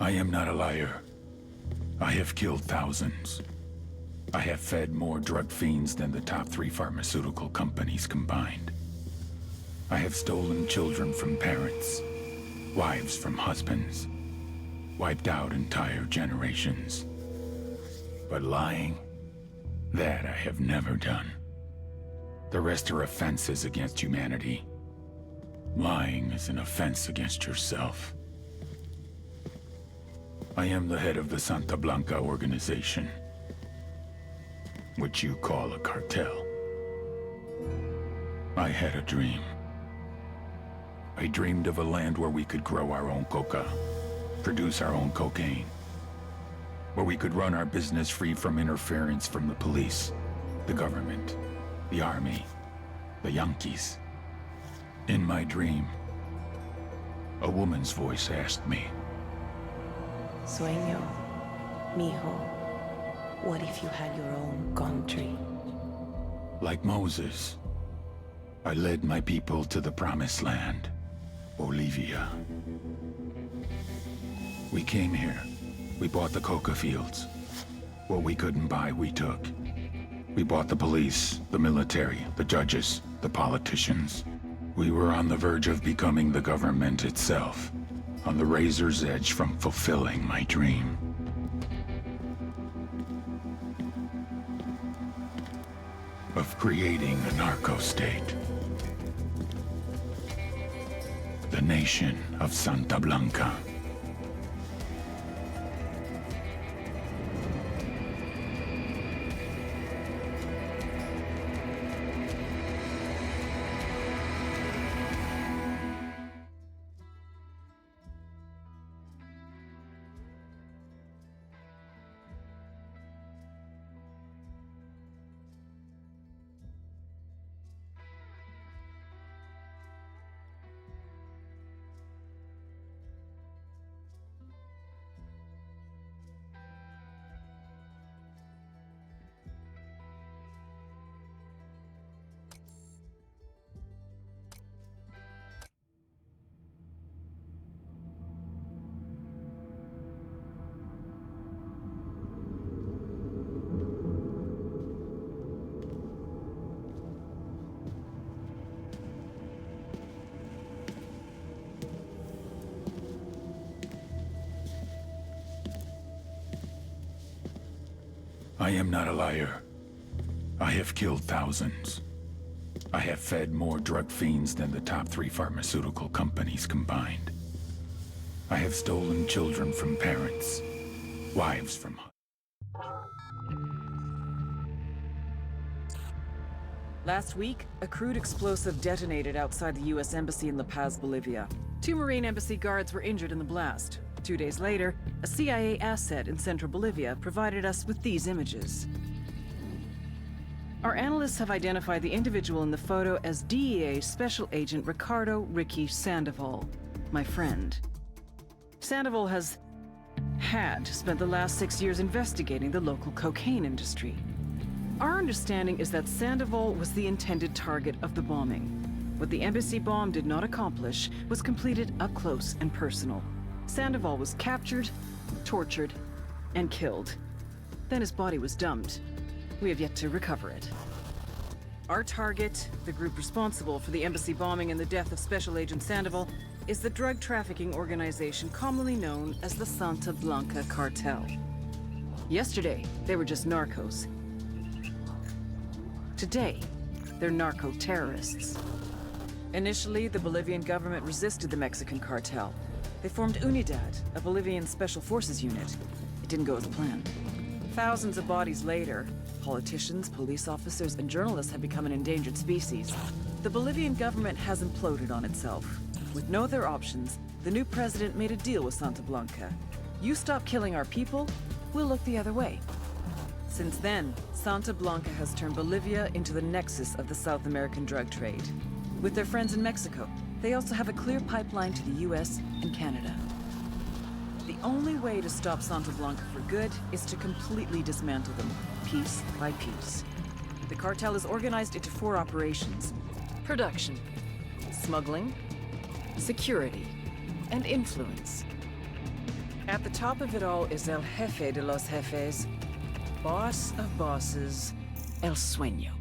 I am not a liar. I have killed thousands. I have fed more drug fiends than the top 3 pharmaceutical companies combined. I have stolen children from parents, wives from husbands, wiped out entire generations. But lying, that I have never done. The rest are offenses against humanity. Lying is an offense against yourself. I am the head of the Santa Blanca organization, which you call a cartel. I had a dream. I dreamed of a land where we could grow our own coca, produce our own cocaine, where we could run our business free from interference from the police, the government, the army, the Yankees. In my dream, a woman's voice asked me, Sueño, mijo, what if you had your own country? like Moses, I led my people to the promised land, Bolivia. We came here. We bought the coca fields. What we couldn't buy, we took. We bought the police, the military, the judges, the politicians. We were on the verge of becoming the government itself, on the razor's edge from fulfilling my dream. Of creating a narco-state. The nation of Santa Blanca. I am not a liar. I have killed thousands. I have fed more drug fiends than the top 3 pharmaceutical companies combined. I have stolen children from parents, wives from Last week, a crude explosive detonated outside the U.S. Embassy in La Paz, Bolivia. 2 Marine Embassy guards were injured in the blast. 2 days later, a CIA asset in central Bolivia provided us with these images. Our analysts have identified the individual in the photo as DEA Special Agent Ricardo Ricky Sandoval, my friend. Sandoval had spent the last 6 years investigating the local cocaine industry. Our understanding is that Sandoval was the intended target of the bombing. What the embassy bomb did not accomplish was completed up close and personal. Sandoval was captured, tortured, and killed. Then his body was dumped. We have yet to recover it. Our target, the group responsible for the embassy bombing and the death of Special Agent Sandoval, is the drug trafficking organization commonly known as the Santa Blanca Cartel. Yesterday, they were just narcos. Today, they're narco-terrorists. Initially, the Bolivian government resisted the Mexican cartel. They formed UNIDAD, a Bolivian special forces unit. It didn't go as planned. Thousands of bodies later, politicians, police officers, and journalists have become an endangered species. The Bolivian government has imploded on itself. With no other options, the new president made a deal with Santa Blanca. You stop killing our people, we'll look the other way. Since then, Santa Blanca has turned Bolivia into the nexus of the South American drug trade. With their friends in Mexico, they also have a clear pipeline to the US and Canada. The only way to stop Santa Blanca for good is to completely dismantle them, piece by piece. The cartel is organized into 4 operations: production, smuggling, security, and influence. At the top of it all is El Jefe de los Jefes, boss of bosses, El Sueño.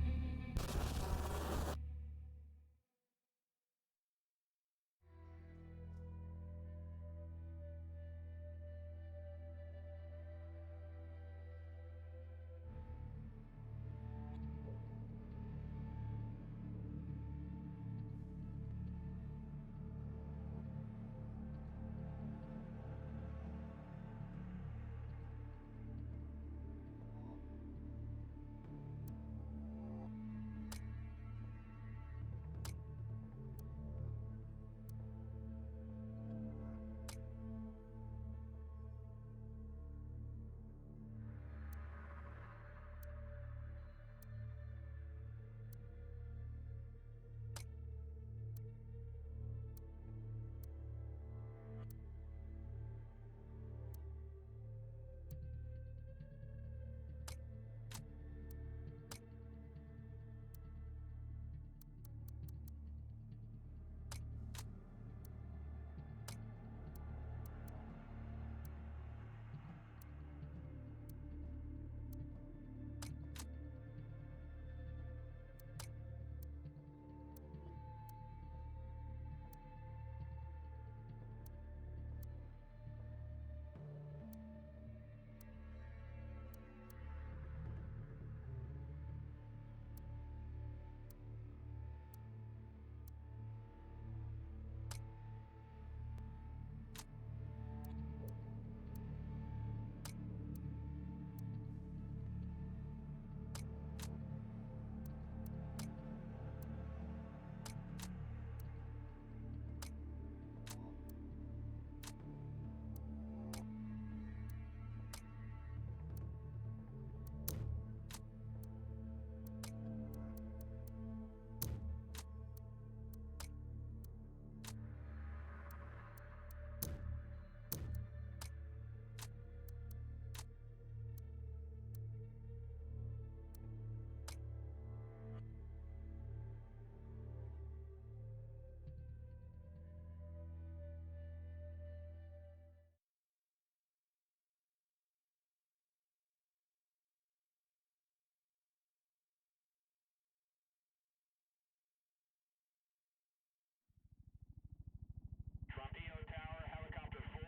Tower, helicopter 4-5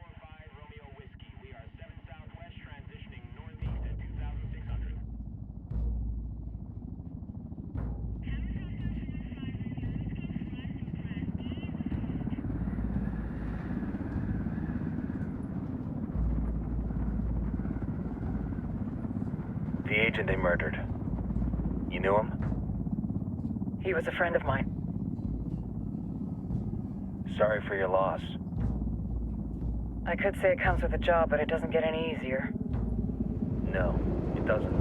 Romeo Whiskey. We are 7 southwest, transitioning northeast at 2,600. The agent they murdered. You knew him? He was a friend of mine. Sorry for your loss. I could say it comes with a job, but it doesn't get any easier. No, it doesn't.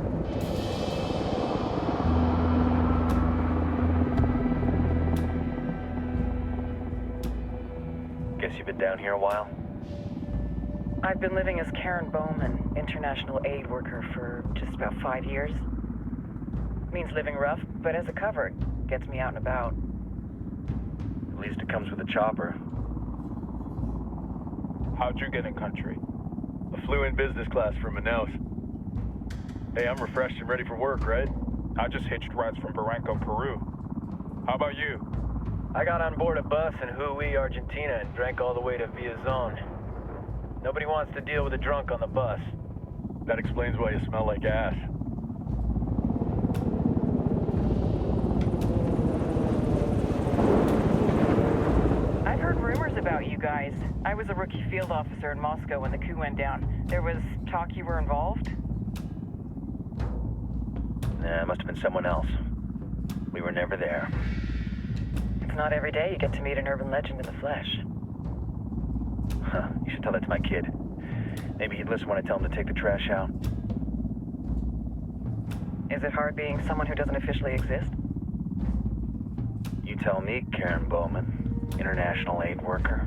Guess you've been down here a while? I've been living as Karen Bowman, international aid worker, for just about 5 years. Means living rough, but as a cover, it gets me out and about. At least it comes with a chopper. How'd you get in country? I flew in business class from Manaus. Hey, I'm refreshed and ready for work, right? I just hitched rides from Barranco, Peru. How about you? I got on board a bus in Jujuy, Argentina, and drank all the way to Villazon. Nobody wants to deal with a drunk on the bus. That explains why you smell like ass. I've heard rumors about you guys. I was a rookie field officer in Moscow when the coup went down. There was talk you were involved? Nah, it must have been someone else. We were never there. It's not every day you get to meet an urban legend in the flesh. Huh, you should tell that to my kid. Maybe he'd listen when I tell him to take the trash out. Is it hard being someone who doesn't officially exist? You tell me, Karen Bowman, international aid worker.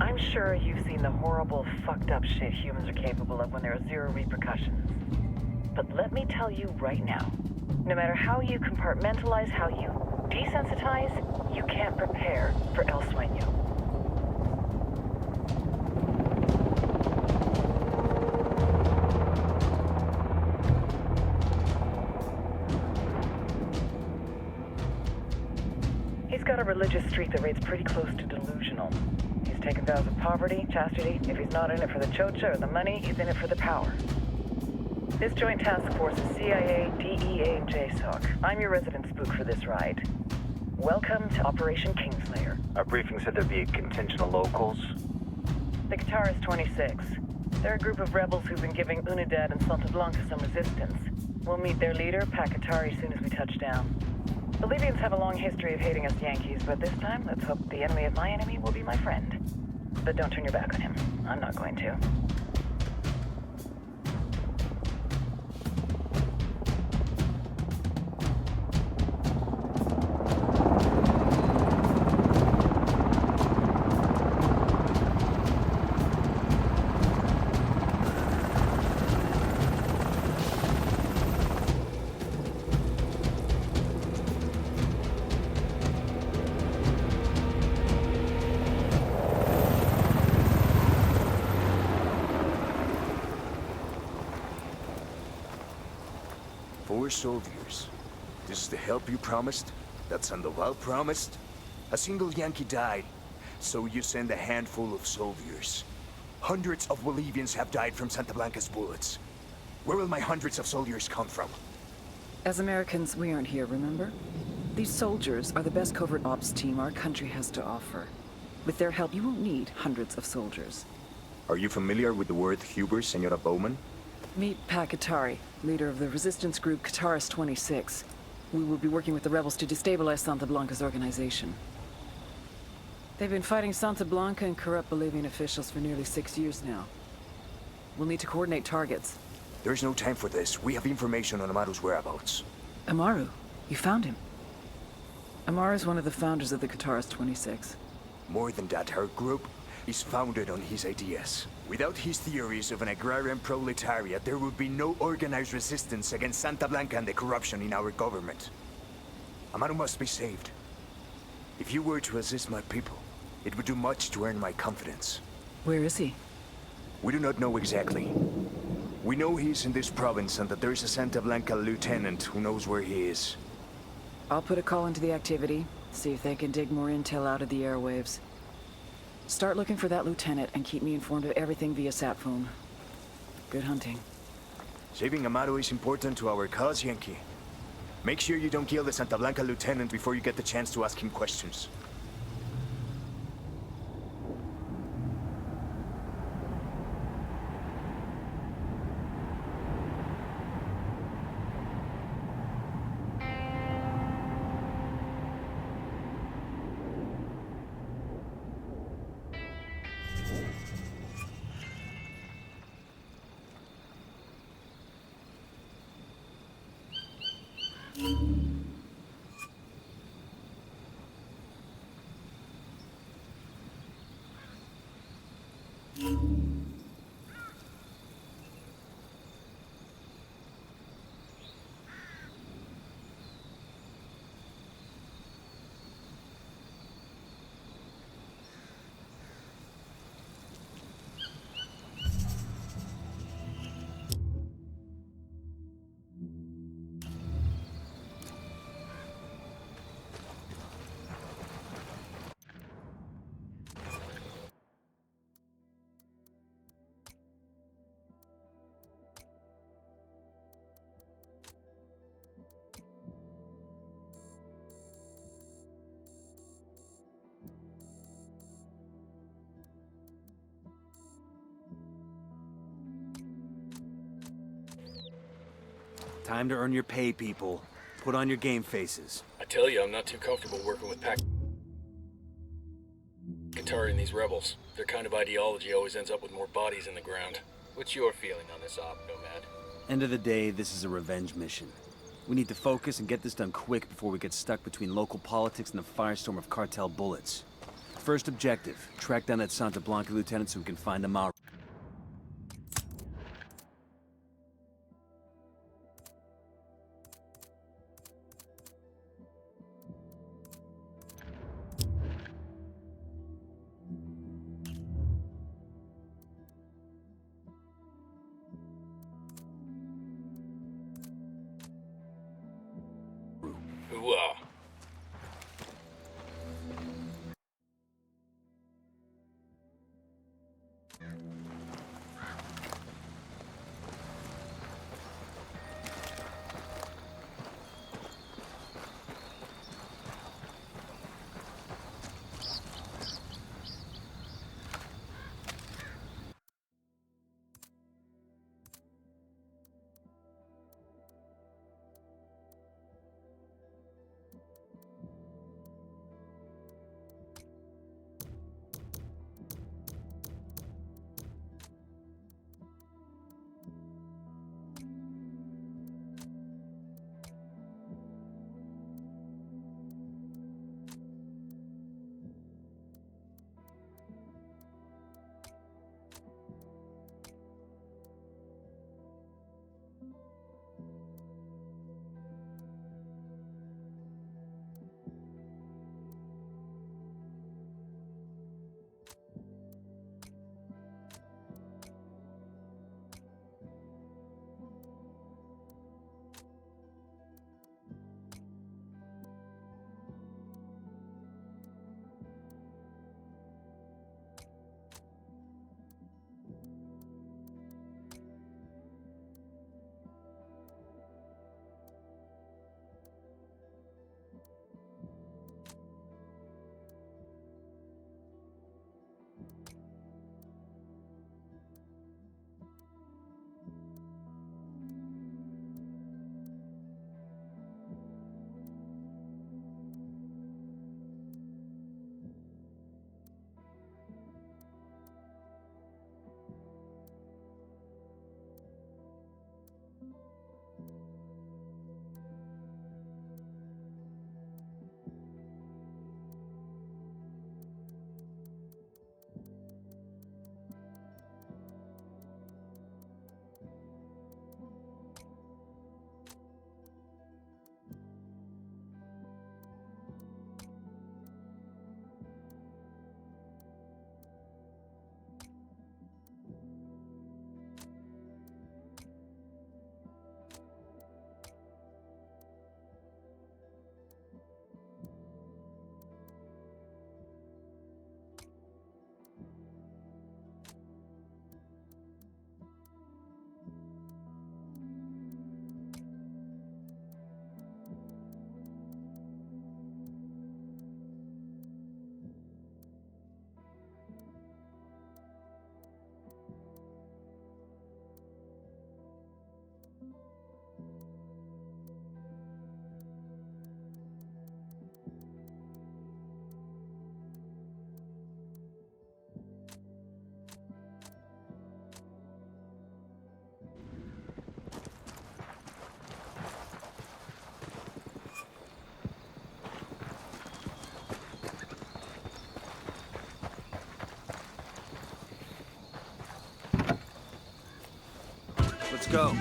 I'm sure you've seen the horrible, fucked up shit humans are capable of when there are zero repercussions. But let me tell you right now, no matter how you compartmentalize, how you desensitize, you can't prepare for El Sueño. He's got a religious streak that rates pretty close to delusional. He's taken vows of poverty, chastity. If he's not in it for the chocha or the money, he's in it for the power. This joint task force is CIA, DEA, and JSOC. I'm your resident spook for this ride. Welcome to Operation Kingslayer. Our briefing said there'd be a contingent of locals. The Guitarist 26. They're a group of rebels who've been giving Unidad and Santa Blanca some resistance. We'll meet their leader, Pakatari, soon as we touch down. Bolivians have a long history of hating us Yankees, but this time, let's hope the enemy of my enemy will be my friend. But don't turn your back on him. I'm not going to. Four soldiers. This is the help you promised? That Sandoval promised? A single Yankee died, so you send a handful of soldiers. Hundreds of Bolivians have died from Santa Blanca's bullets. Where will my hundreds of soldiers come from? As Americans, we aren't here, remember? These soldiers are the best covert ops team our country has to offer. With their help, you won't need hundreds of soldiers. Are you familiar with the word Huber, Senora Bowman? Meet Pakatari, leader of the resistance group Guitarist 26. We will be working with the rebels to destabilize Santa Blanca's organization. They've been fighting Santa Blanca and corrupt Bolivian officials for nearly 6 years now. We'll need to coordinate targets. There's no time for this. We have information on Amaru's whereabouts. Amaru? You found him? Amaru's one of the founders of the Guitarist 26. More than that, our group is founded on his ideas. Without his theories of an agrarian proletariat, there would be no organized resistance against Santa Blanca and the corruption in our government. Amaru must be saved. If you were to assist my people, it would do much to earn my confidence. Where is he? We do not know exactly. We know he's in this province and that there's a Santa Blanca lieutenant who knows where he is. I'll put a call into the activity, see if they can dig more intel out of the airwaves. Start looking for that lieutenant and keep me informed of everything via sat phone. Good hunting. Saving Amaru is important to our cause, Yankee. Make sure you don't kill the Santa Blanca lieutenant before you get the chance to ask him questions. Time to earn your pay, people. Put on your game faces. I tell you, I'm not too comfortable working with Pakatari and these rebels. Their kind of ideology always ends up with more bodies in the ground. What's your feeling on this op, Nomad? End of the day, this is a revenge mission. We need to focus and get this done quick before we get stuck between local politics and the firestorm of cartel bullets. First objective, track down that Santa Blanca lieutenant so we can find Amaru. Let's go.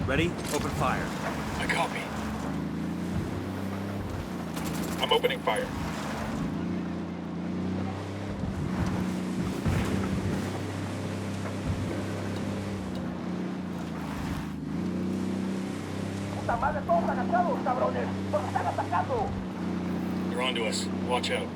Ready? Open fire. I copy. I'm opening fire. They're onto us. Watch out.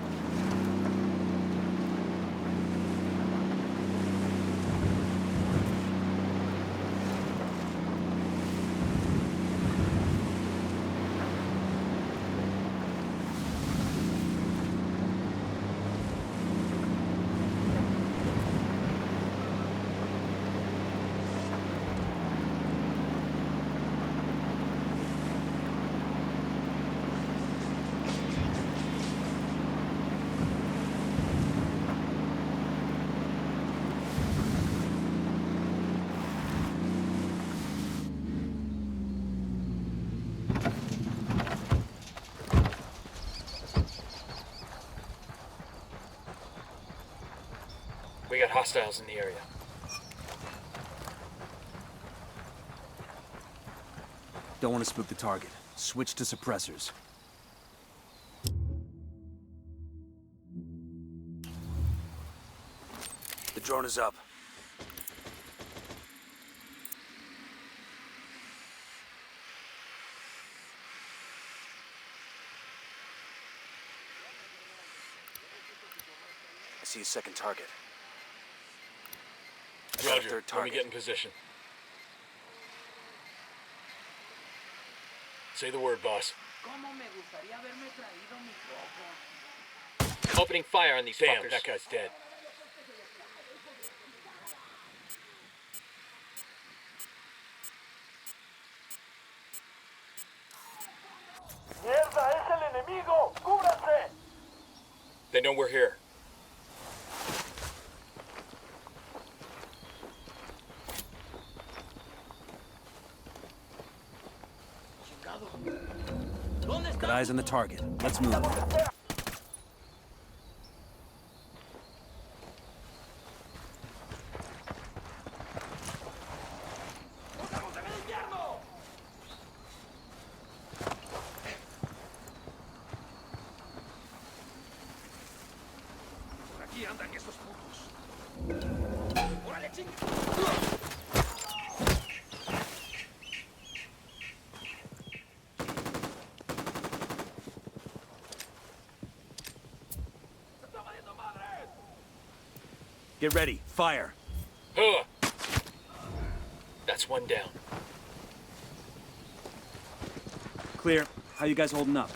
We got hostiles in the area. Don't want to spook the target. Switch to suppressors. The drone is up. I see a second target. I got a Roger. third Let me target. get in position. Say the word, boss. Opening fire on these fuckers. Damn, that guy's dead. They know we're here. Got eyes on the target. Let's move. Get ready. Fire. Huh. That's one down. Clear. How you guys holding up?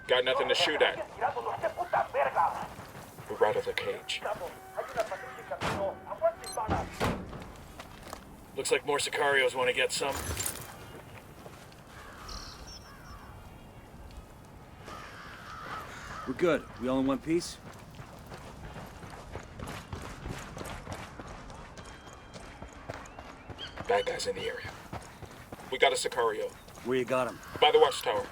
Got nothing to shoot at. We're out of the cage. Looks like more Sicarios want to get some. We're good. We all in one piece? Bad guys in the area. We got a Sicario. Where you got him? By the watchtower.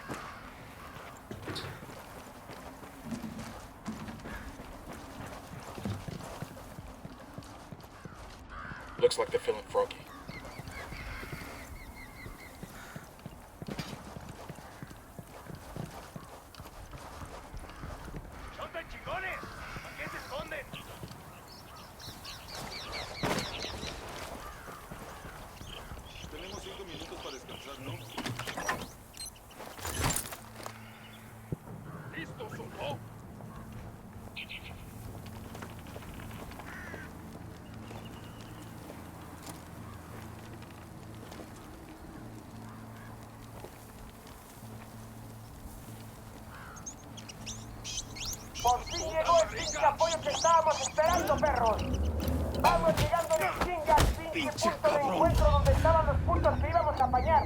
Looks like they're feeling froggy. Llegó el pinche apoyo que estábamos esperando, perros. Vamos llegando en chinga al pinche punto de encuentro donde estaban los puntos que íbamos a apañar.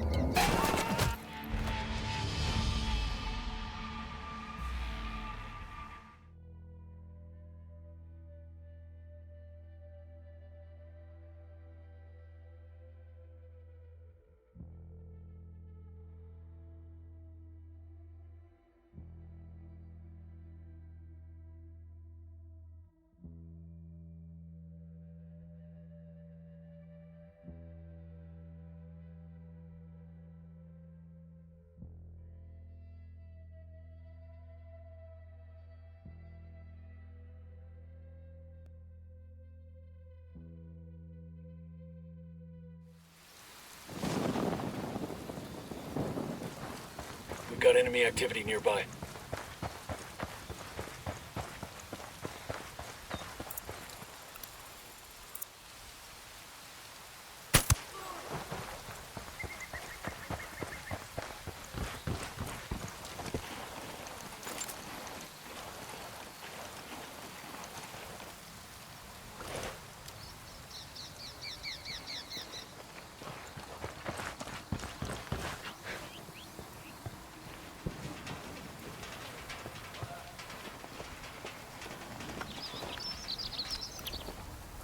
We've got enemy activity nearby.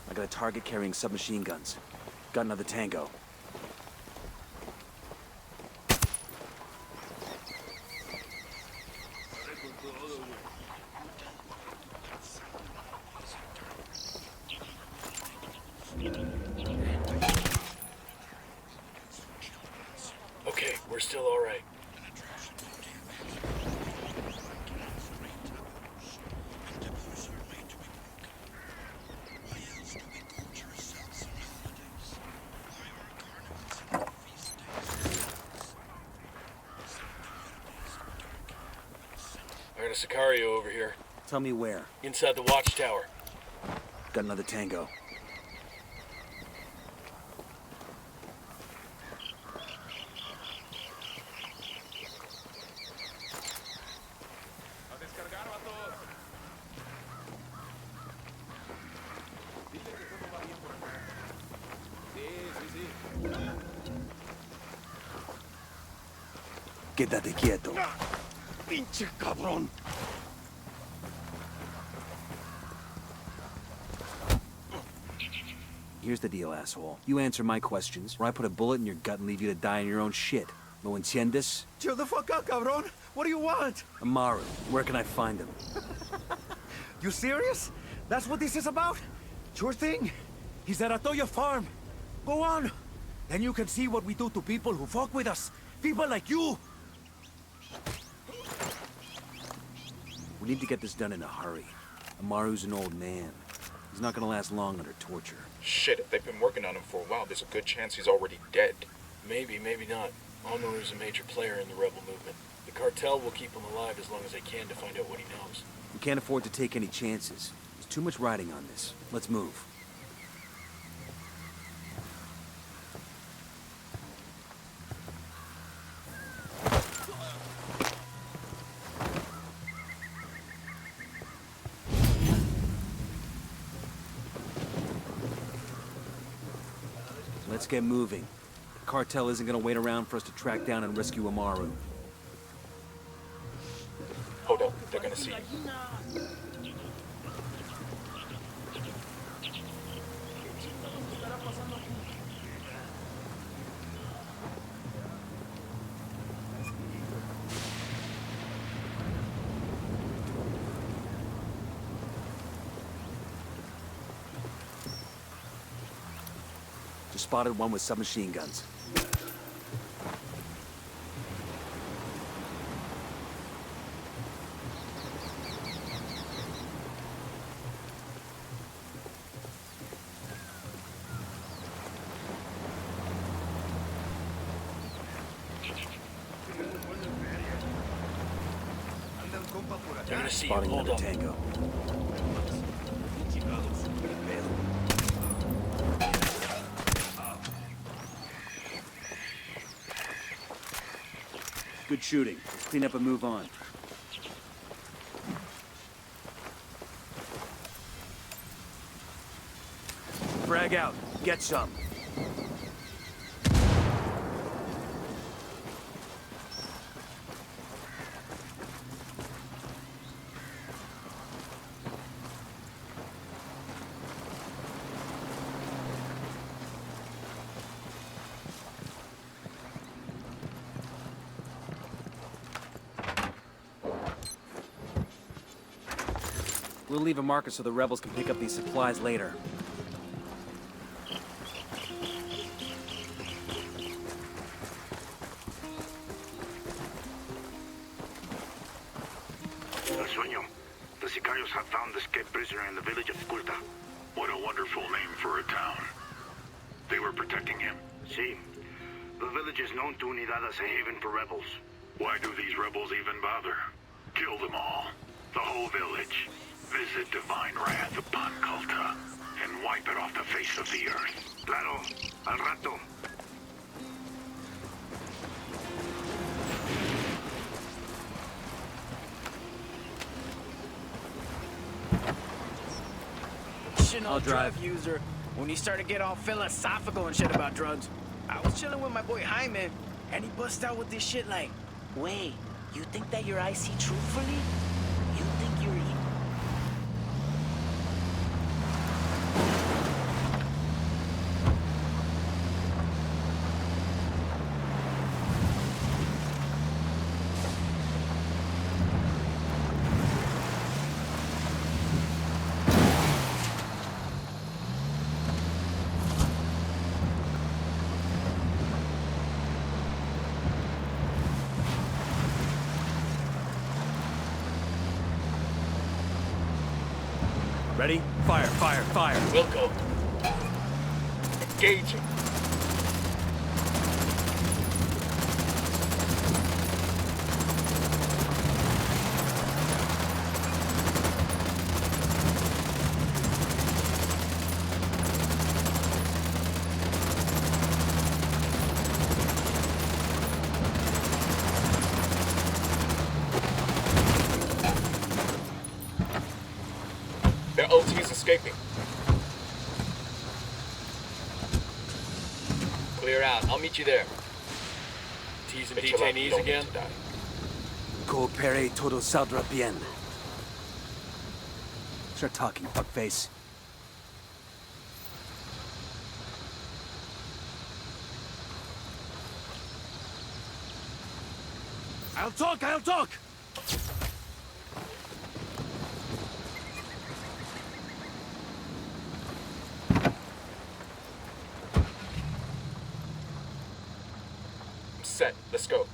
I got a target carrying submachine guns. Got another tango. Okay, we're still all right. I got a Sicario over here, Tell me where. inside the watchtower. Got another tango. Quédate quieto. Pinche cabrón. Here's the deal, asshole. You answer my questions, or I put a bullet in your gut and leave you to die in your own shit. ¿Lo entiendes? Chill the fuck out, cabrón. What do you want? Amaru, where can I find him? You serious? That's what this is about? Sure thing. He's at Atoya Farm. Go on. Then you can see what we do to people who fuck with us. People like you. We need to get this done in a hurry. Amaru's an old man. He's not gonna last long under torture. Shit, if they've been working on him for a while, there's a good chance he's already dead. Maybe, maybe not. Amaru's a major player in the rebel movement. The cartel will keep him alive as long as they can to find out what he knows. We can't afford to take any chances. There's too much riding on this. Let's move. Let's get moving. The cartel isn't gonna wait around for us to track down and rescue Amaru. Hold up, they're gonna see you. Just spotted one with submachine guns. They're gonna see you. Spotting Hold another up. tango. Good shooting. Let's clean up and move on. Frag out. Get some. We'll leave a marker so the rebels can pick up these supplies later. El Sueño. The Sicarios have found the escaped prisoner in the village of Sculta. What a wonderful name for a town. They were protecting him. Sí. The village is known to Unidad as a haven for rebels. Why do these rebels even bother? Kill them all. The whole village. Visit divine wrath upon Culta, and wipe it off the face of the earth. Claro. Al rato. I'll drive. Drug user. When you start to get all philosophical and shit about drugs. I was chilling with my boy Jaime, and he bust out with this shit like, wait, you think that you're IC truthfully? You think you're Ready? Fire, fire, fire. Wilco. Engaging. Their OT is escaping. Clear out. I'll meet you there. T's and detainees again? Coopere todo saldrá bien. Start talking, fuckface. I'll talk! Set. Let's go.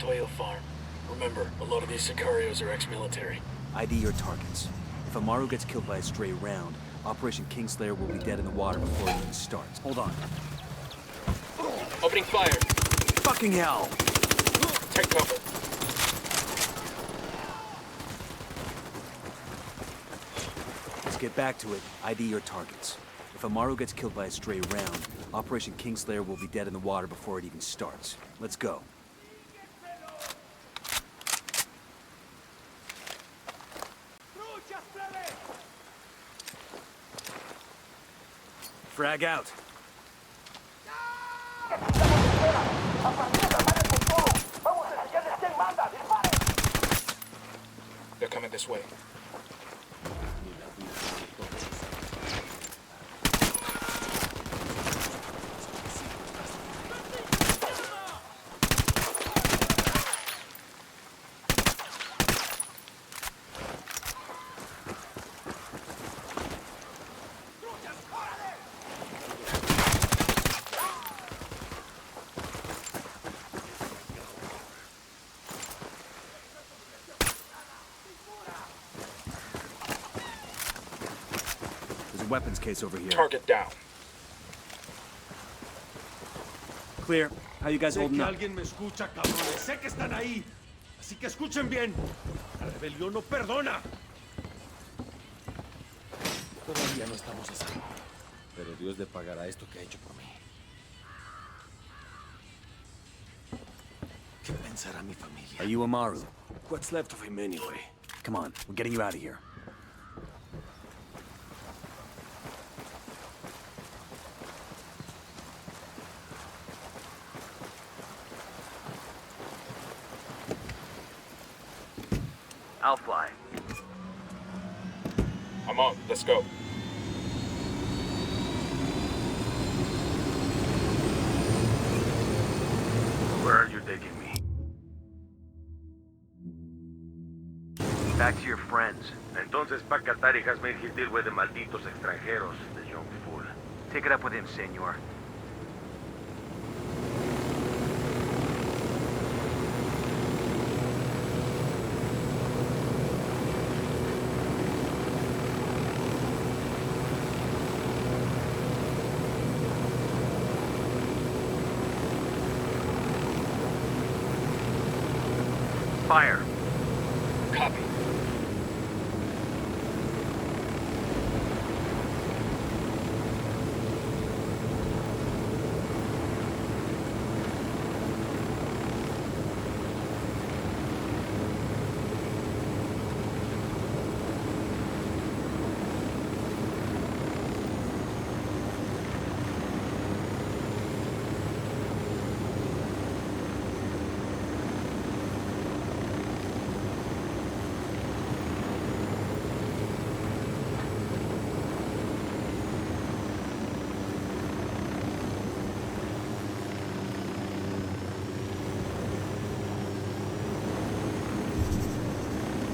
Toyo farm. Remember, a lot of these Sicarios are ex-military. ID your targets. If Amaru gets killed by a stray round, Operation Kingslayer will be dead in the water before it even starts. Hold on. Opening fire. Fucking hell! Take cover. Let's get back to it. ID your targets. If Amaru gets killed by a stray round, Operation Kingslayer will be dead in the water before it even starts. Let's go. Frag out. They're coming this way. There's a weapons case over here. Target down. Clear. How you guys holding up? Alguien me escucha, cabrones. Sé que están ahí. Así que escuchen bien. La rebelión no perdona. Todavía no estamos a salvo. Pero Dios le pagará esto que ha hecho por mí. ¿Qué pensará mi familia? Are you Amaru? What's left of him anyway? Come on, we're getting you out of here. I'll fly. I'm on. Let's go. Where are you taking me? Back to your friends. Entonces, pa' Qatar y has made his deal with the malditos extranjeros, the young fool. Take it up with him, senor. Fire. Copy.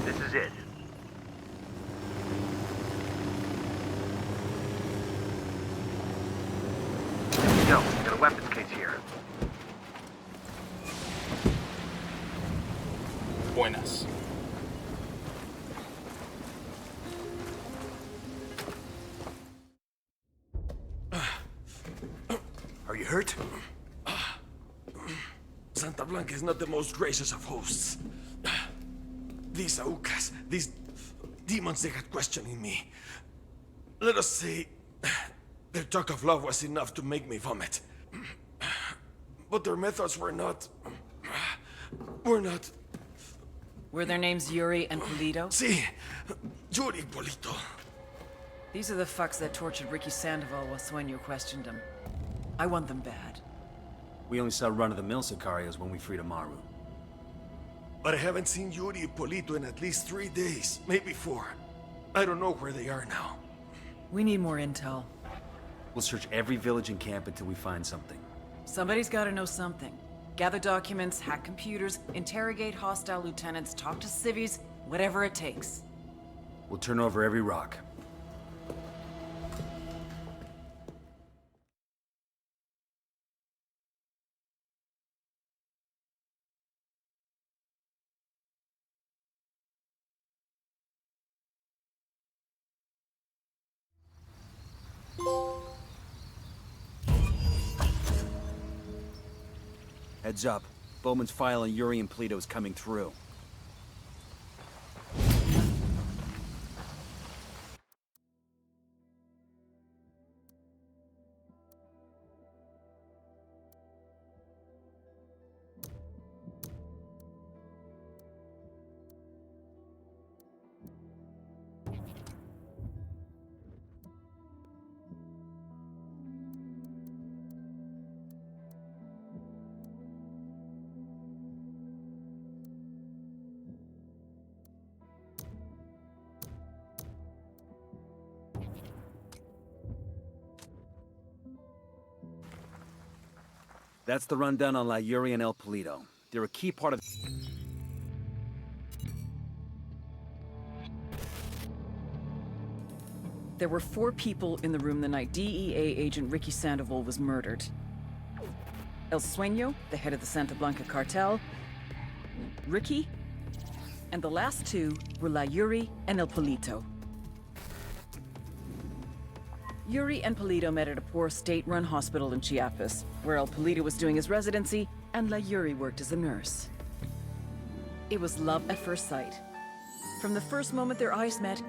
This is it. Yo, got a weapons case here. Buenas. Are you hurt? Santa Blanca is not the most gracious of hosts. These Aucas, these demons they had questioning me. Let us say, their talk of love was enough to make me vomit. But their methods were not... Were their names Yuri and Polito? Si, Yuri Polito. These are the fucks that tortured Ricky Sandoval while Sueño questioned him. I want them bad. We only saw run-of-the-mill Sicarios when we freed Amaru. But I haven't seen Yuri and Polito in at least 3 days, maybe 4. I don't know where they are now. We need more intel. We'll search every village and camp until we find something. Somebody's gotta know something. Gather documents, hack computers, interrogate hostile lieutenants, talk to civvies, whatever it takes. We'll turn over every rock. Heads up. Bowman's file on Yuri and Polito is coming through. That's the rundown on La Yuri and El Polito. They're a key part of... There were 4 people in the room the night DEA agent Ricky Sandoval was murdered. El Sueño, the head of the Santa Blanca cartel, Ricky, and the last 2 were La Yuri and El Polito. Yuri and Polito met at a poor state-run hospital in Chiapas, where El Polito was doing his residency and La Yuri worked as a nurse. It was love at first sight. From the first moment their eyes met,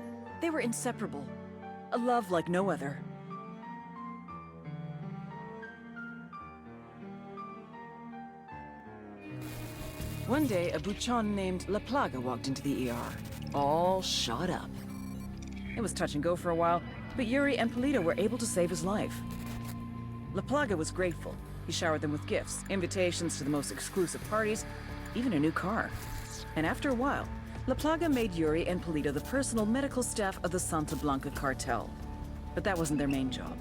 they were inseparable. A love like no other. One day, a buchon named La Plaga walked into the ER, all shot up. It was touch and go for a while, but Yuri and Polito were able to save his life. La Plaga was grateful. He showered them with gifts, invitations to the most exclusive parties, even a new car. And after a while, La Plaga made Yuri and Polito the personal medical staff of the Santa Blanca cartel. But that wasn't their main job.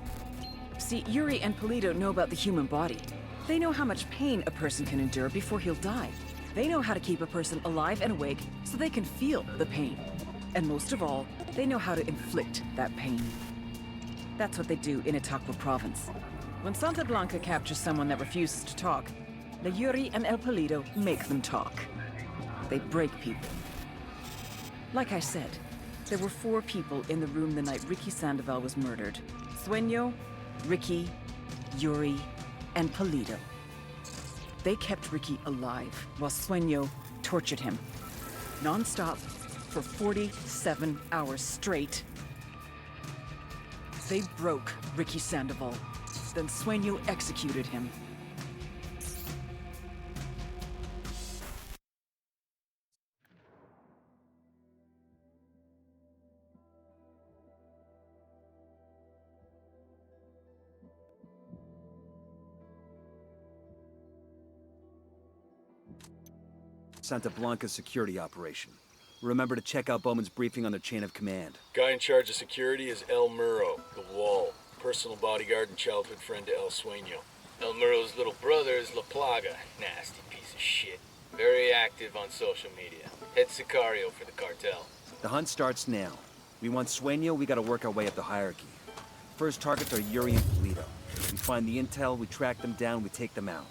See, Yuri and Polito know about the human body. They know how much pain a person can endure before he'll die. They know how to keep a person alive and awake so they can feel the pain. And most of all, they know how to inflict that pain. That's what they do in Itaqua province. When Santa Blanca captures someone that refuses to talk, La Yuri and El Polito make them talk. They break people. Like I said, there were 4 people in the room the night Ricky Sandoval was murdered. Sueño, Ricky, Yuri, and Polito. They kept Ricky alive while Sueño tortured him. Non-stop for 47 hours straight. They broke Ricky Sandoval. Then Sueño executed him. Santa Blanca's security operation. Remember to check out Bowman's briefing on their chain of command. Guy in charge of security is El Muro, the Wall. Personal bodyguard and childhood friend to El Sueño. El Muro's little brother is La Plaga. Nasty piece of shit. Very active on social media. Head sicario for the cartel. The hunt starts now. We want Sueño, we gotta work our way up the hierarchy. First targets are Yuri and Polito. We find the intel, we track them down, we take them out.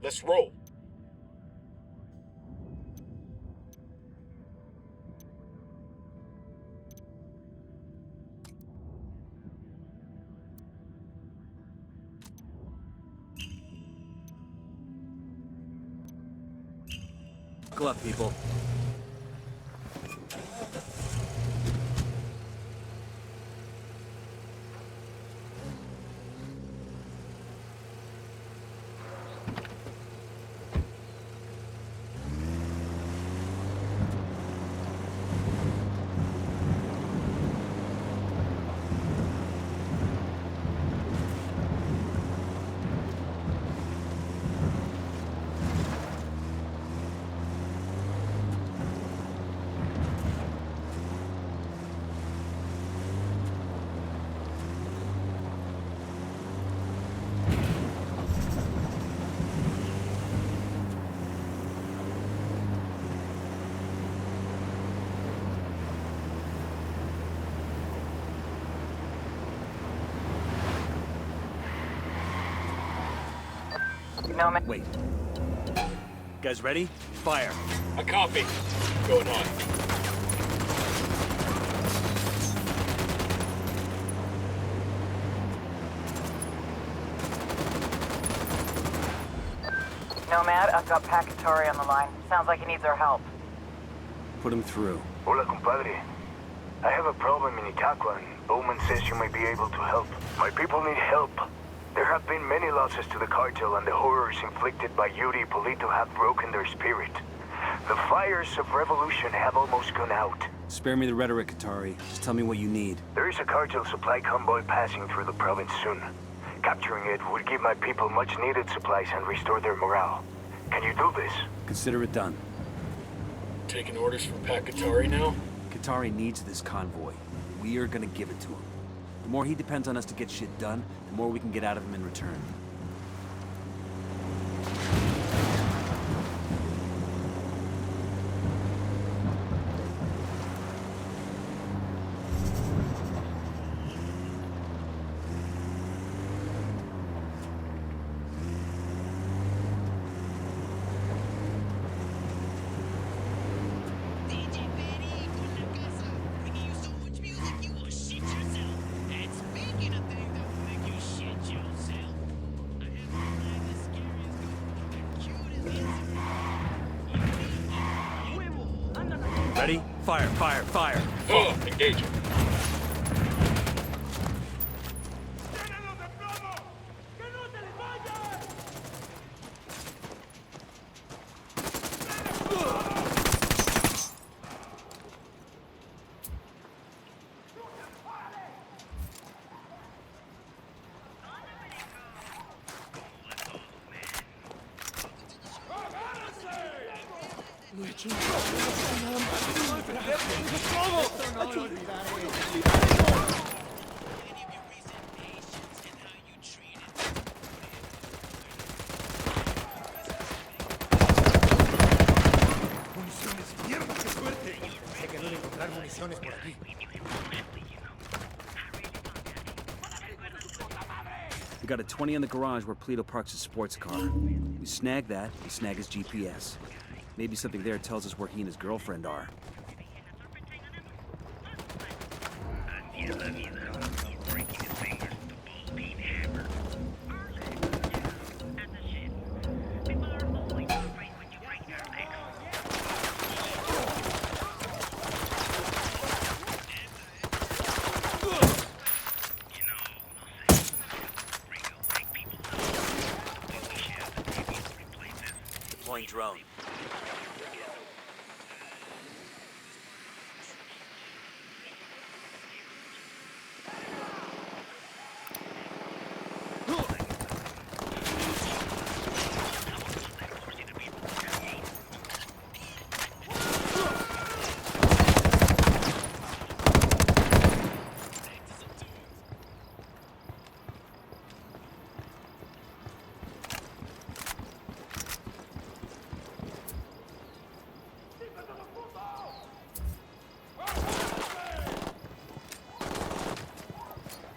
Let's roll. Buckle up, people. Wait. Guys ready? Fire. A copy. Going on. Nomad, I've got Pakatari on the line. Sounds like he needs our help. Put him through. Hola, compadre. I have a problem in Itaqua, and Bowman says you may be able to help. My people need help. There have been many losses to the cartel, and the horrors inflicted by Yuri Polito have broken their spirit. The fires of revolution have almost gone out. Spare me the rhetoric, Katari. Just tell me what you need. There is a cartel supply convoy passing through the province soon. Capturing it would give my people much-needed supplies and restore their morale. Can you do this? Consider it done. Taking orders from Pakatari now? Katari needs this convoy. We are gonna give it to him. The more he depends on us to get shit done, the more we can get out of him in return. Ready? Fire, fire, fire! Oh, engage. We got a 20 in the garage where Polito parks his sports car. We snag that, we snag his GPS. Maybe something there tells us where he and his girlfriend are. Deploying drone.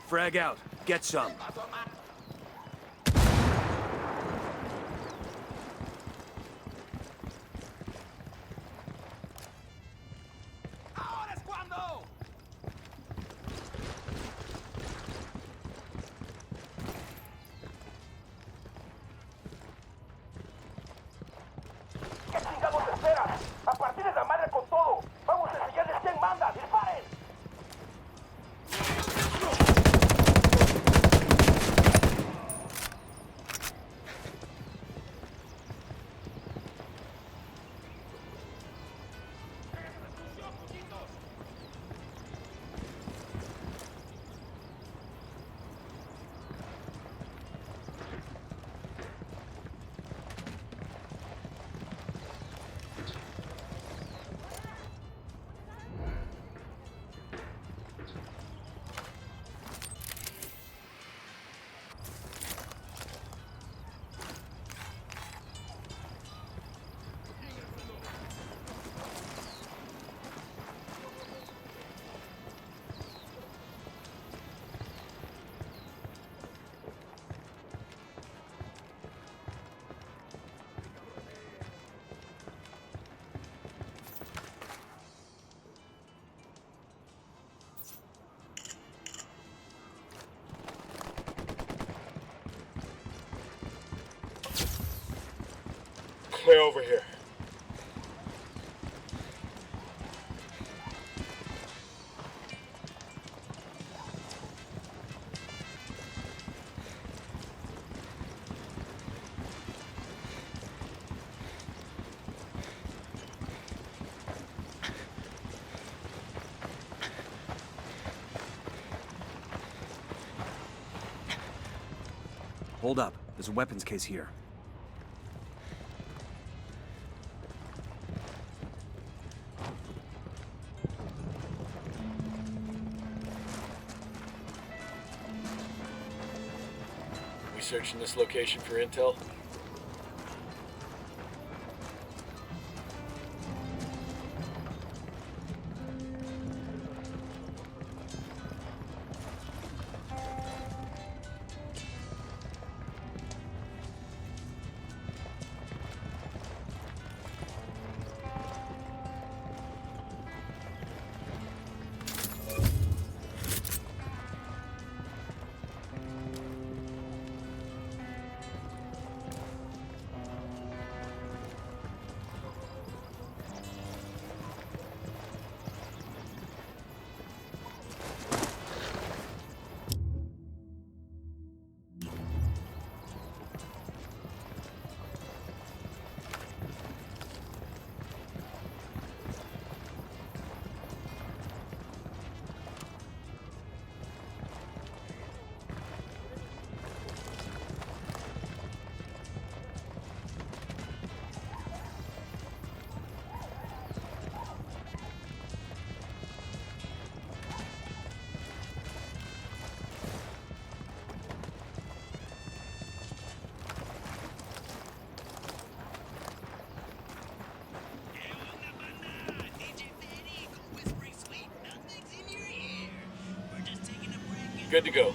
Frag out. Get some. Hold up. There's a weapons case here. We searching this location for intel? Good to go.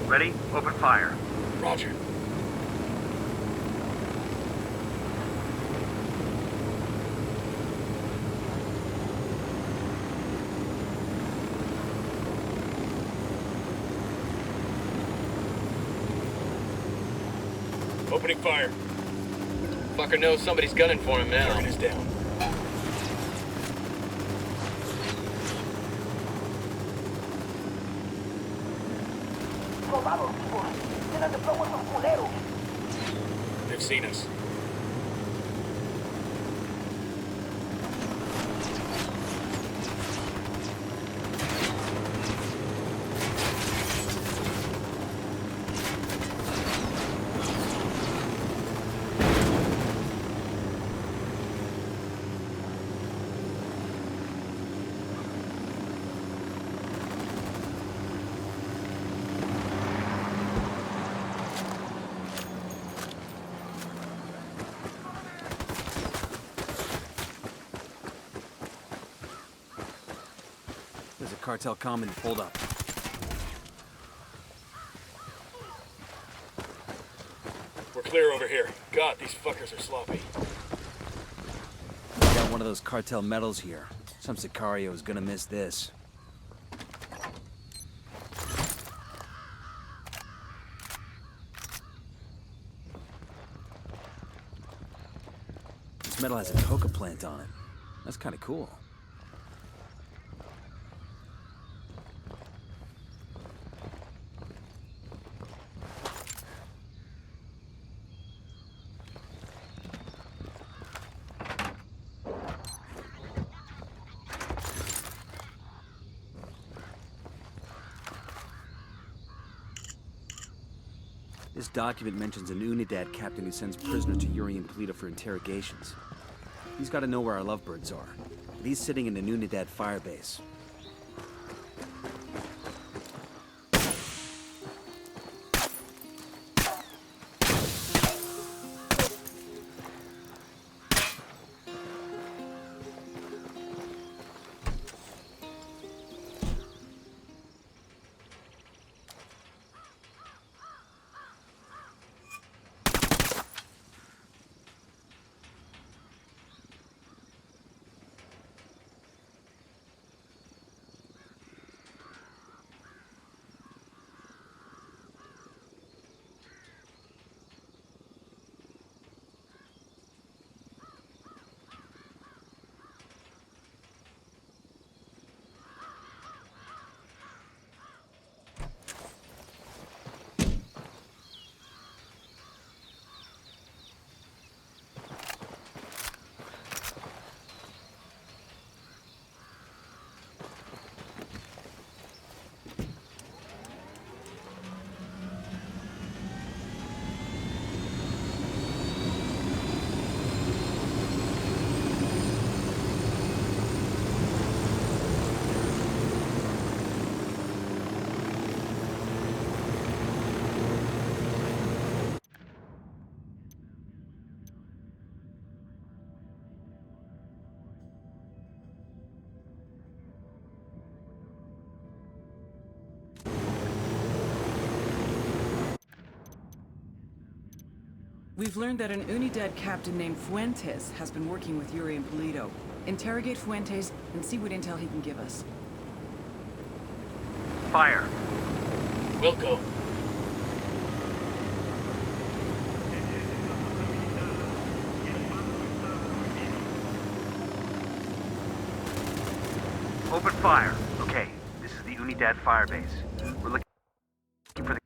Ready? Open fire. Roger. Opening fire. Fucker knows somebody's gunning for him now. Target is down. Soldados vivos. Tienen de fuego esos culeros. They've seen us. There's a cartel command pulled up. We're clear over here. God, these fuckers are sloppy. We got one of those cartel medals here. Some Sicario is gonna miss this. This medal has a coca plant on it. That's kind of cool. This document mentions an Unidad captain who sends prisoners to Yuri and Polito for interrogations. He's got to know where our lovebirds are. But he's sitting in an Unidad firebase. We've learned that an Unidad captain named Fuentes has been working with Yuri and Polito. Interrogate Fuentes and see what intel he can give us. Fire. Wilco. Open fire. Okay, this is the Unidad firebase. We're looking for the...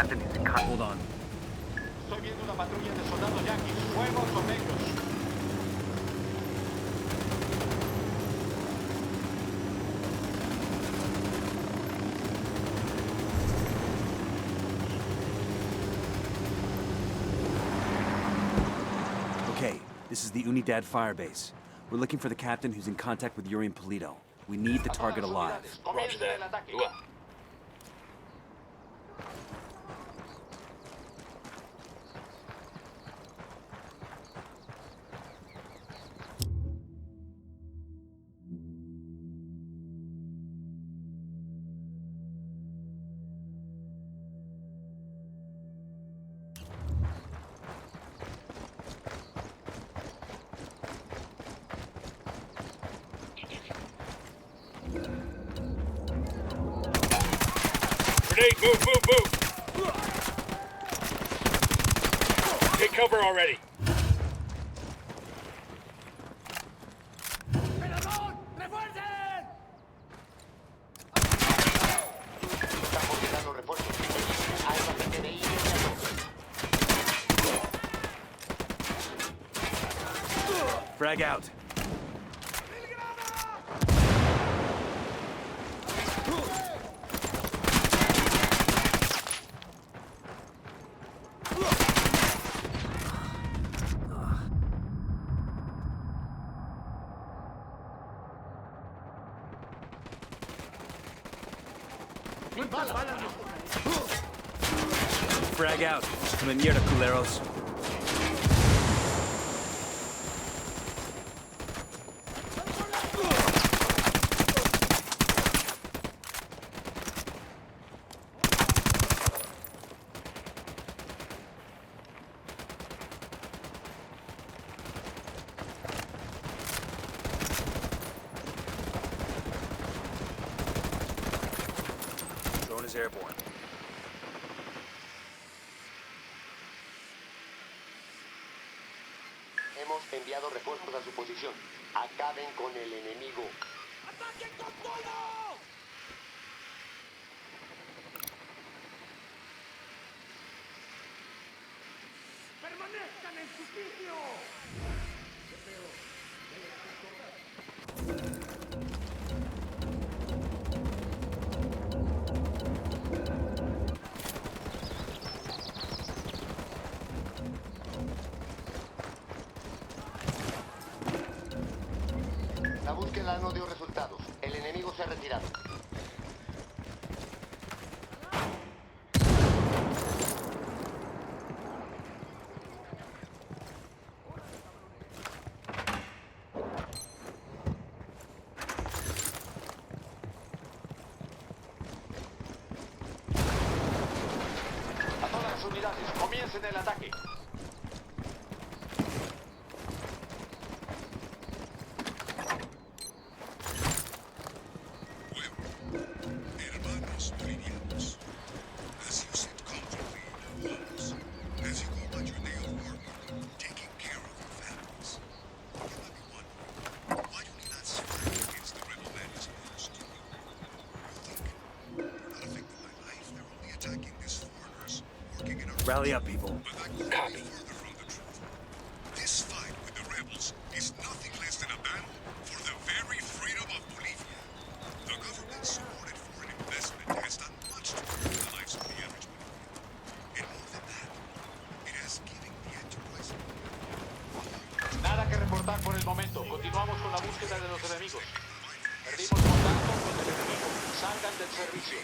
captain who's in contact. Hold on. Estoy viendo una patrulla de soldados yanquis. Fuego sobre ellos. Okay, this is the Unidad firebase. We're looking for the captain who's in contact with Yuri and Polito. We need the target alive. Roger that. Ooh. Grenade, move! Take cover already. Estamos llegando refuerzos. Hay bastante de Frag out. Frag out. Come in here, culeros. Drone is airborne. Hemos enviado refuerzos a su posición. Acaben con el enemigo. ¡Ataquen con todo! ¡Permanezcan en su sitio! La búsqueda no dio resultados. El enemigo se ha retirado. A todas las unidades, comiencen el ataque. Hermanos bolivianos, as you sit comfortably in your homes, as you go about your day of work, taking care of your families, you might be wondering, why do you not strive against the rebel that is opposed to you? You think, they're not affected by life, they're only attacking these foreigners working in our... Rally up, people. But that couldn't be further from the truth. This fight with the rebels is nothing less than a battle for the very freedom of Bolivia. The government-supported foreign investment has done much to improve the lives of the average Bolivian. And more than that, it has given the enterprise... Nada que reportar por el momento. Continuamos con la búsqueda de los enemigos. Perdimos contacto con el enemigo. Salgan del servicio.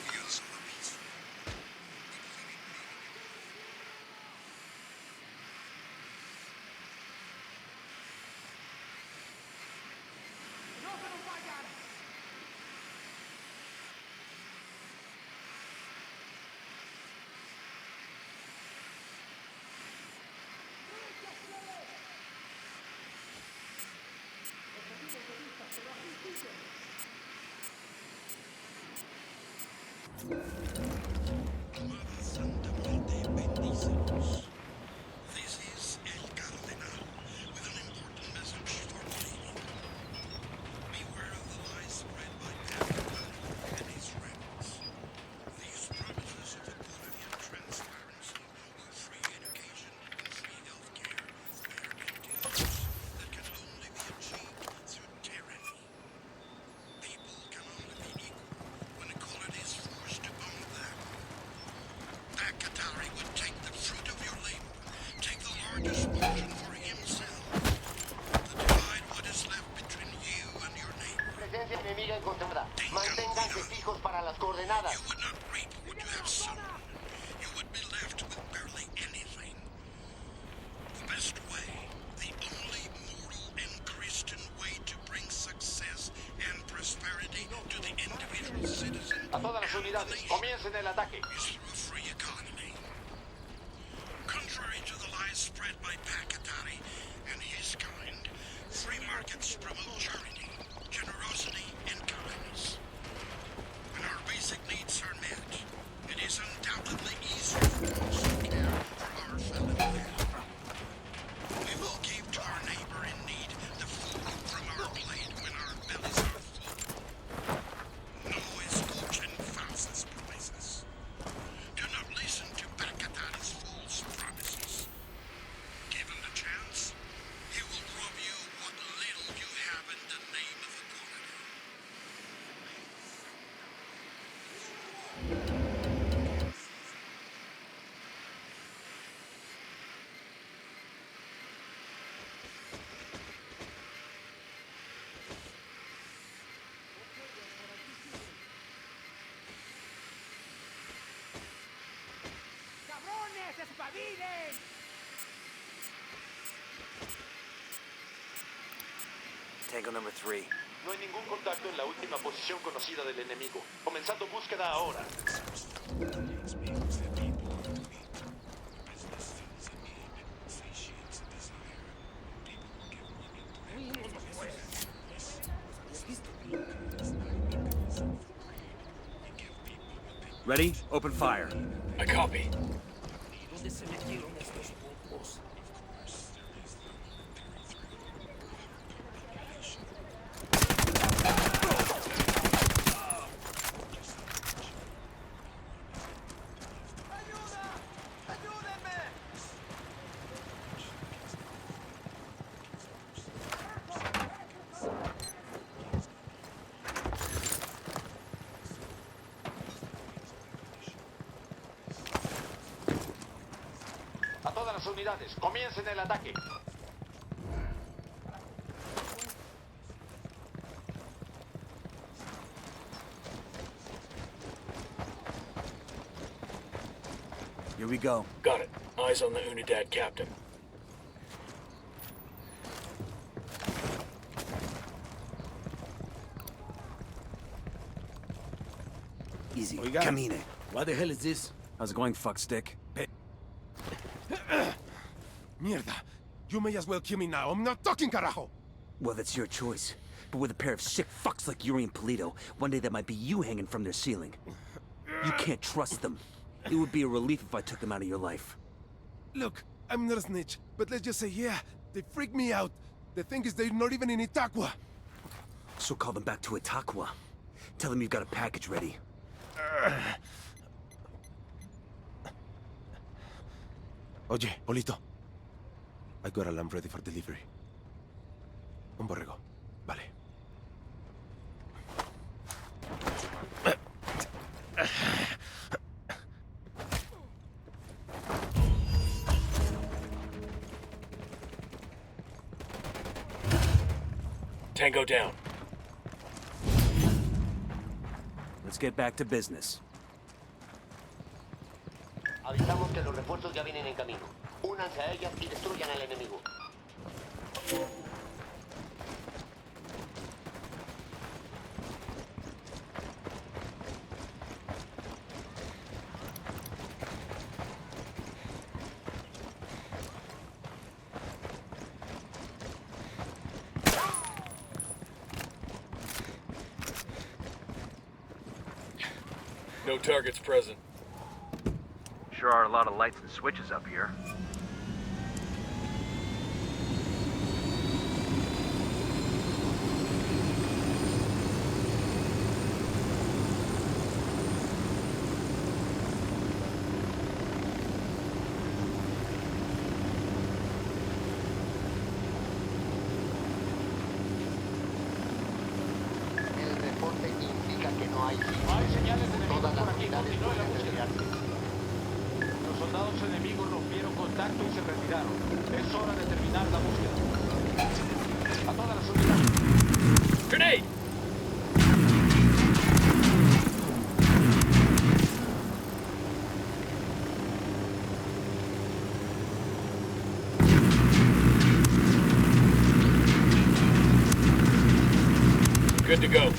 ¡Vamos! el ataque. is through a free economy. Contrary to the lies spread by Pakatari and his kind, free markets promote charity, generosity, and kindness. When our basic needs are met, it is undoubtedly easier for us to care for our fellow man. We will give to our neighbor in need the food from our plate when our bellies are full. No escuchen falsas promesas. Do not listen to Pakatari's false promises. Given the chance, he will rob you what little you have in the name of equality. ¡Cabrones, espabilen! Tango number 3. No hay ningún contacto en la última posición conocida del enemigo. Comenzando búsqueda ahora. Ready? Open fire. I copy. ¿Dónde se metieron estos pocos? A todas las unidades, comiencen el ataque. Here we go. Got it. Eyes on the Unidad captain. Easy. Oiga. Camine. What the hell is this? How's it going, fuckstick? Mierda. You may as well kill me now. I'm not talking, carajo. Well, that's your choice. But with a pair of sick fucks like Yuri and Polito, one day that might be you hanging from their ceiling. You can't trust them. It would be a relief if I took them out of your life. Look, I'm not a snitch, but let's just say, yeah, they freak me out. The thing is, they're not even in Itaqua. So call them back to Itaqua. Tell them you've got a package ready. Oye, Polito. I got a lamb ready for delivery. Un borrego. Vale. Tango down. Let's get back to business. Avisamos que los refuerzos ya vienen en camino. Únanse a ellas y destruyan al enemigo. No targets present. Sure are a lot of lights and switches up here. El reporte indica que no hay Hay señales de enemigos Todas las por aquí. unidades Continúe la pueden búsqueda. retirarse. Los soldados enemigos rompieron contacto y se retiraron. Es hora de terminar la búsqueda. A todas las unidades. Grenade! Good to go.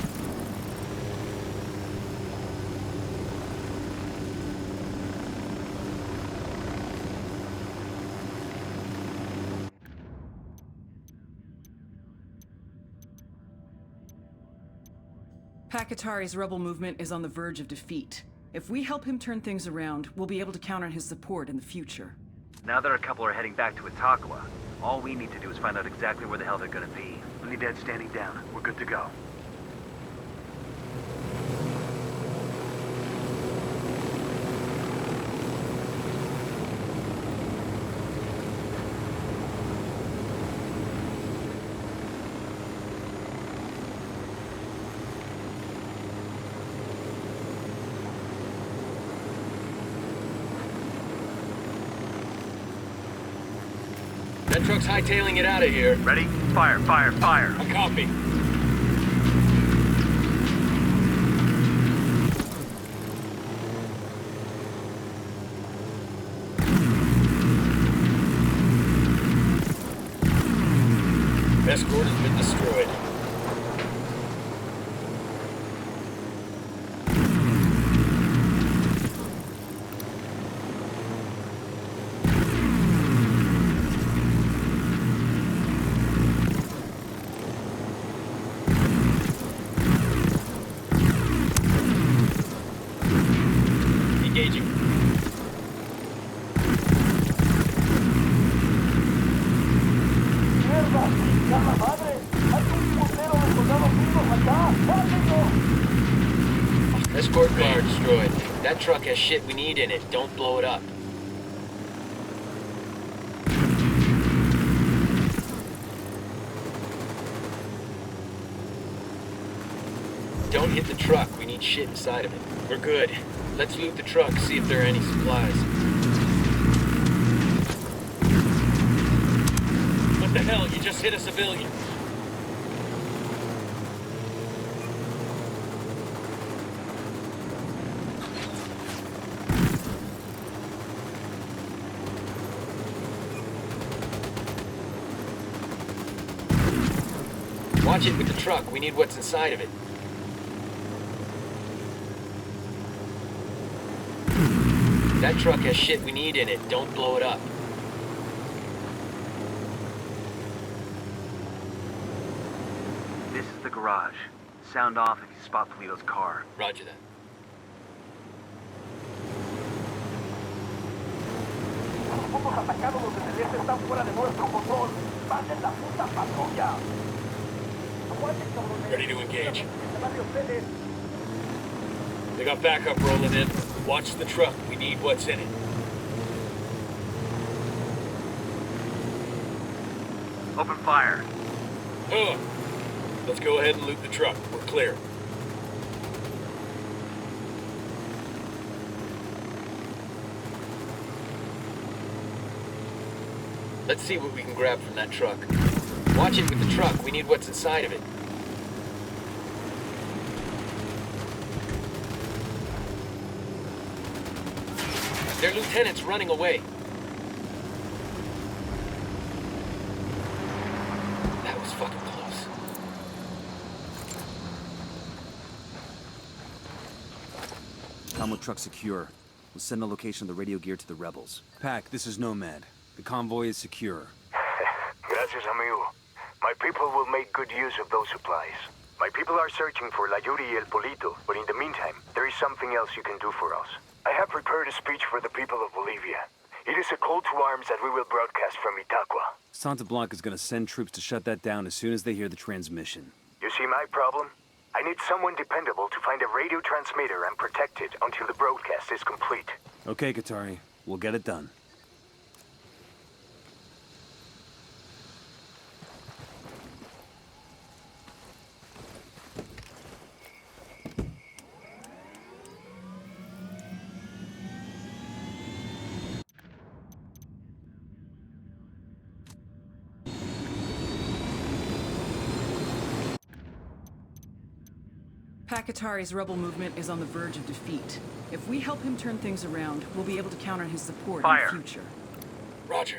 Pakatari's rebel movement is on the verge of defeat. If we help him turn things around, we'll be able to count on his support in the future. Now that our couple are heading back to Itaqua, all we need to do is find out exactly where the hell they're gonna be. Unidad standing down. We're good to go. That truck's hightailing it out of here. Ready? Fire, fire, fire. A copy. Escort has been destroyed. Engaging. ¡Mierda! ¡Llama madre! ¡Hay un putero de soldados vivos acá! ¡Sáquenlo! Escort car destroyed. That truck has shit we need in it. Don't blow it up. Don't hit the truck. We need shit inside of it. We're good. Let's loot the truck, see if there are any supplies. What the hell? You just hit a civilian. Watch it with the truck. We need what's inside of it. That truck has shit we need in it. Don't blow it up. This is the garage. Sound off if you spot Toledo's car. Roger that. Los putos atacados desde el este están fuera de nuestro control. ¡Pasen la puta patrulla! ¡Aguanten, cabrones! Ready to engage. ¡Se van de ustedes! They got backup rolling in. Watch the truck. We need what's in it. Open fire. Let's go ahead and loot the truck. We're clear. Let's see what we can grab from that truck. Watch it with the truck. We need what's inside of it. Their lieutenant's running away. That was fucking close. Combo truck secure. We'll send the location of the radio gear to the rebels. Pac, this is Nomad. The convoy is secure. Gracias, amigo. My people will make good use of those supplies. My people are searching for La Yuri y El Polito, but in the meantime, there is something else you can do for us. I have prepared a speech for the people of Bolivia. It is a call to arms that we will broadcast from Itaqua. Santa Blanca is gonna send troops to shut that down as soon as they hear the transmission. You see my problem? I need someone dependable to find a radio transmitter and protect it until the broadcast is complete. Okay, Qatari. We'll get it done. Pakatari's rebel movement is on the verge of defeat. If we help him turn things around, we'll be able to count on his support in the future. Roger.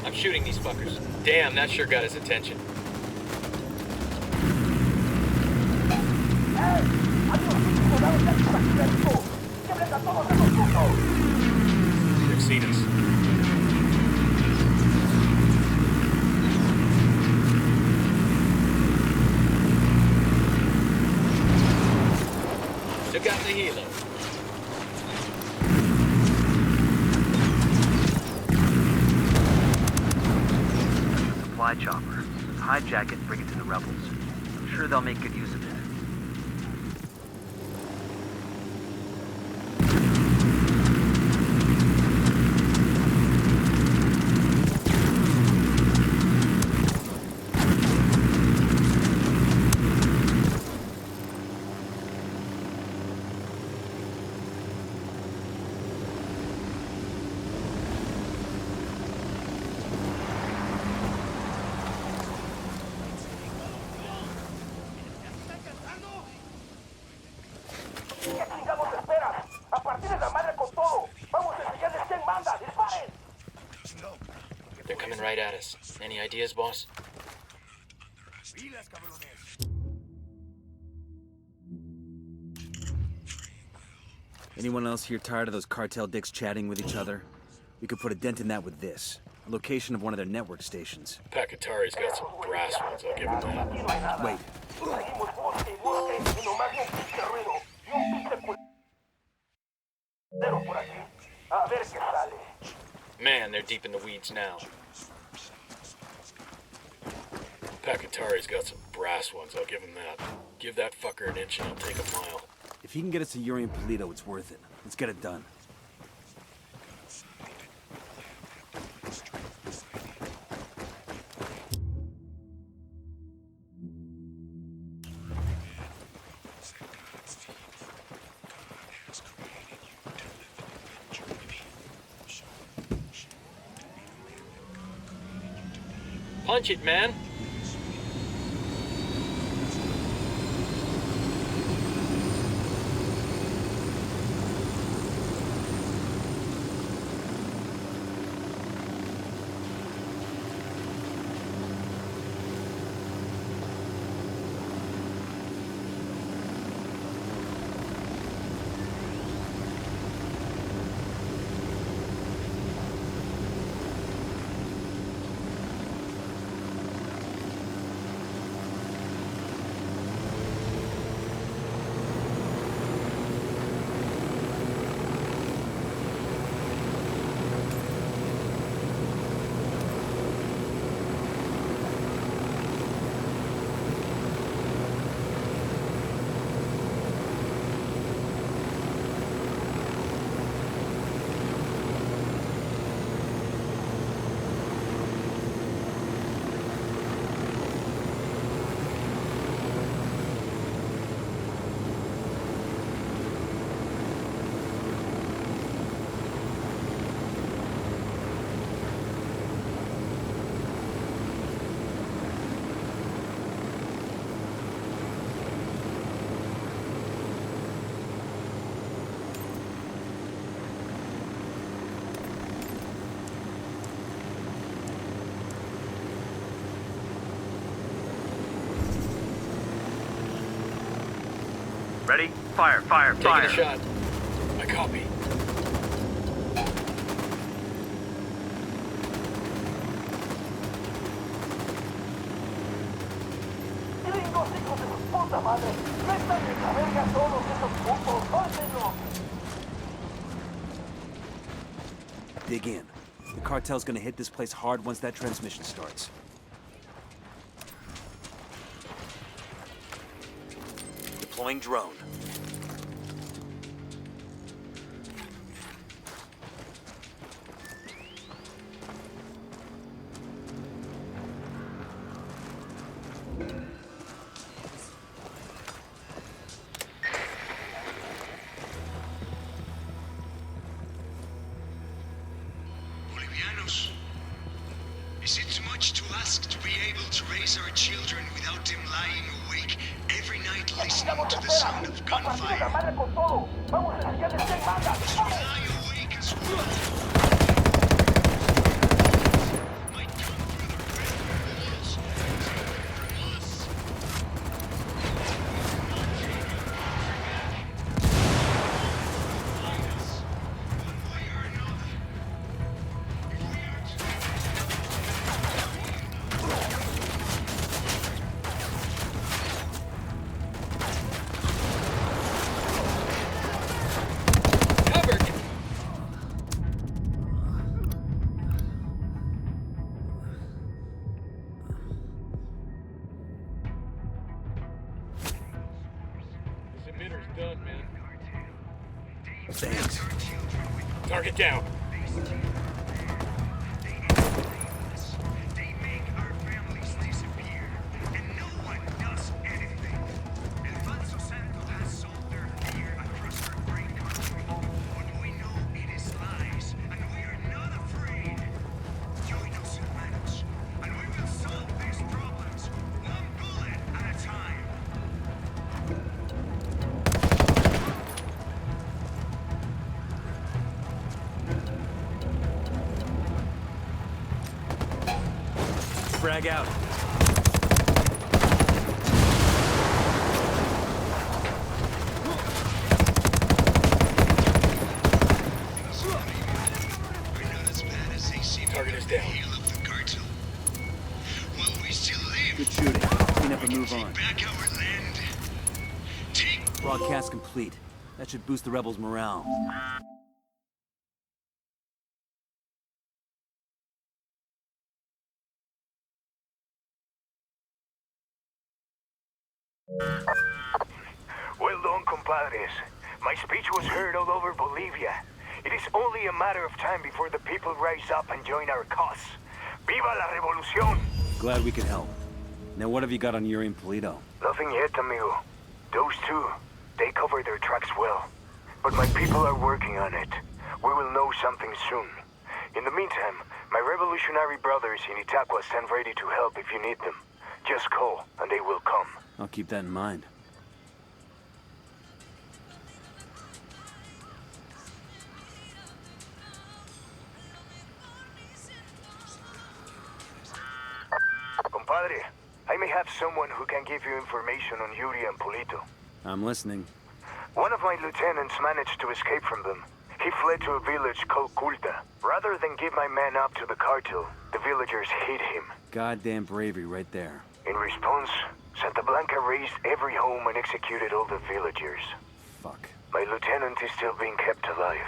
I'm shooting these fuckers. Damn, that sure got his attention. They've seen us. Took out the helo. Supply chopper. Let's hijack it and bring it to the rebels. I'm sure they'll make good use of it. ¿Qué chingados esperas? ¡A partir de la madre con todo! ¡Vamos a enseñarles quién manda! ¡Disparen! They're coming right at us. Any ideas, boss? Anyone else here tired of those cartel dicks chatting with each other? We could put a dent in that with this. A location of one of their network stations. Pakatari's got some brass ones, I'll give him that. Wait. Seguimos busque y busque y nomás un pinche ruido y un pinche culero por aquí. A ver qué sale. Man, they're deep in the weeds now. Pakatari's got some brass ones, I'll give him that. Give that fucker an inch and I'll take a mile. If he can get us to Yuri and Polito, it's worth it. Let's get it done. Punch it, man! Ready? Fire, fire, fire. Taking a shot. I copy. Gringos, hijos de su puta madre. Métanle la verga a todos esos putos. ¡Sóltenlos! Dig in. The cartel's gonna hit this place hard once that transmission starts. Deploying drone. Bolivianos, is it too much to ask to be able to raise our children without them lying awake every night listening to the sound of gunfire? To lie awake as well. Might come through the red walls from us. Find us, one way or another. If we are to Thanks. Target down. Frag out. Target is down. Good shooting. Clean up and move on. Broadcast complete. That should boost the rebels' morale. Well done, compadres. My speech was heard all over Bolivia. It is only a matter of time before the people rise up and join our cause. Viva la revolución! Glad we could help. Now what have you got on Yuri and Polito? Nothing yet, amigo. Those two, they cover their tracks well. But my people are working on it. We will know something soon. In the meantime, my revolutionary brothers in Itaqua stand ready to help if you need them. Just call, and they will come. I'll keep that in mind. Compadre, I may have someone who can give you information on Yuri and Polito. I'm listening. One of my lieutenants managed to escape from them. He fled to a village called Culta. Rather than give my men up to the cartel, the villagers hid him. Goddamn bravery right there. In response, Santa Blanca razed every home and executed all the villagers. Fuck. My lieutenant is still being kept alive.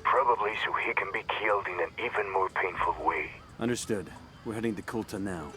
Probably so he can be killed in an even more painful way. Understood. We're heading to Kulta now.